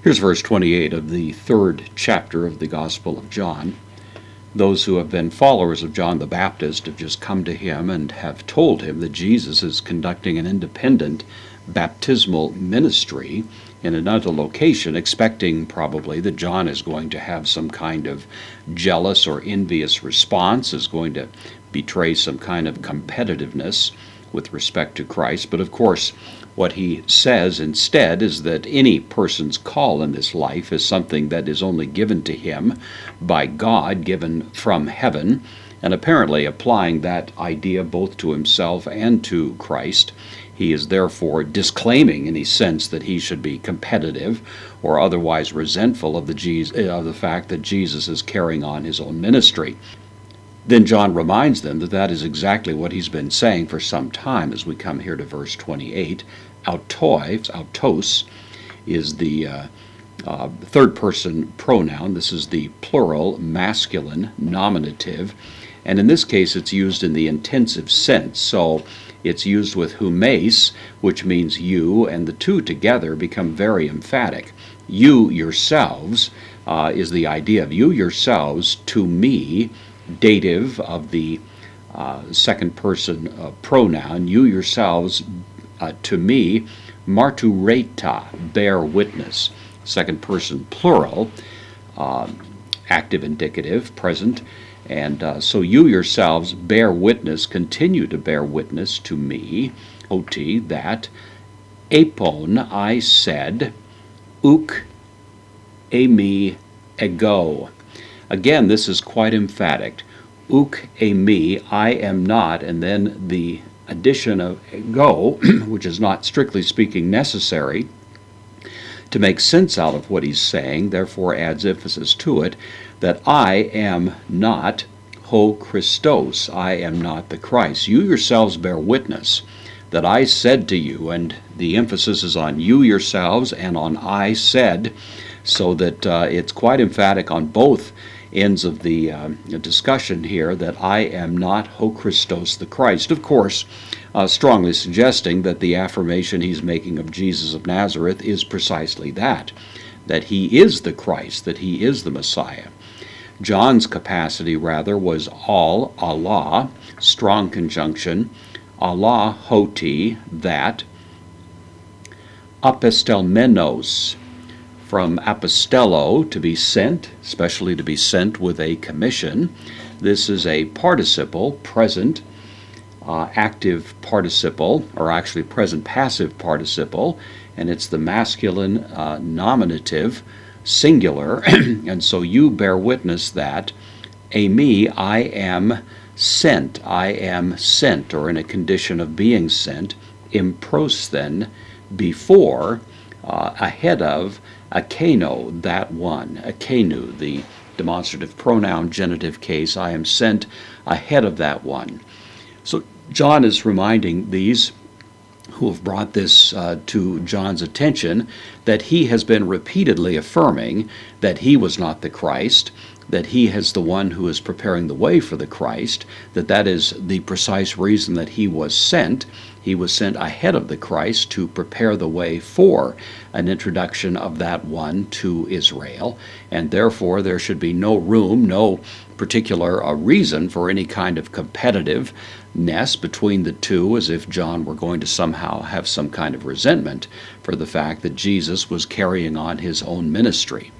Here's verse 28 of the 3rd chapter of the Gospel of John. Those who have been followers of John the Baptist have just come to him and have told him that Jesus is conducting an independent baptismal ministry in another location, expecting probably that John is going to have some kind of jealous or envious response, is going to betray some kind of competitiveness with respect to Christ. But of course, what he says instead is that any person's call in this life is something that is only given to him by God, given from heaven, and apparently applying that idea both to himself and to Christ. He is therefore disclaiming any sense that he should be competitive or otherwise resentful of the fact that Jesus is carrying on his own ministry. Then John reminds them that that is exactly what he's been saying for some time as we come here to verse 28. Autos, is the third person pronoun. This is the plural masculine nominative, and in this case it's used in the intensive sense. So it's used with humes, which means you, and the two together become very emphatic. You yourselves is the idea of you yourselves to me, dative of the second person pronoun, you yourselves to me, martureta, bear witness. Second person plural, active indicative, present. And so you yourselves bear witness, continue to bear witness to me, oti, that, apon, I said, uk, emi, ego. Again, this is quite emphatic. Uk emi, I am not, and then the addition of ego, which is not strictly speaking necessary to make sense out of what he's saying, therefore adds emphasis to it, that I am not ho Christos, I am not the Christ. You yourselves bear witness that I said to you, and the emphasis is on you yourselves and on I said, so that it's quite emphatic on both ends of the discussion here that I am not ho Christos the Christ. Of course, strongly suggesting that the affirmation he's making of Jesus of Nazareth is precisely that he is the Christ, that he is the Messiah. John's capacity, rather, was all Allah, strong conjunction, Allah hoti, that, apostelmenos, from apostello, to be sent, especially to be sent with a commission. This is a participle, present, active participle, or actually present passive participle, and it's the masculine nominative, singular, and so you bear witness that, me, I am sent, or in a condition of being sent, improsthen, before, ahead of, akeno, that one, akenu, the demonstrative pronoun, genitive case, I am sent ahead of that one. So John is reminding these who have brought this to John's attention that he has been repeatedly affirming that he was not the Christ, that he is the one who is preparing the way for the Christ, that is the precise reason that he was sent. He was sent ahead of the Christ to prepare the way for an introduction of that one to Israel, and therefore there should be no room, no particular reason for any kind of competitiveness between the two, as if John were going to somehow have some kind of resentment for the fact that Jesus was carrying on his own ministry.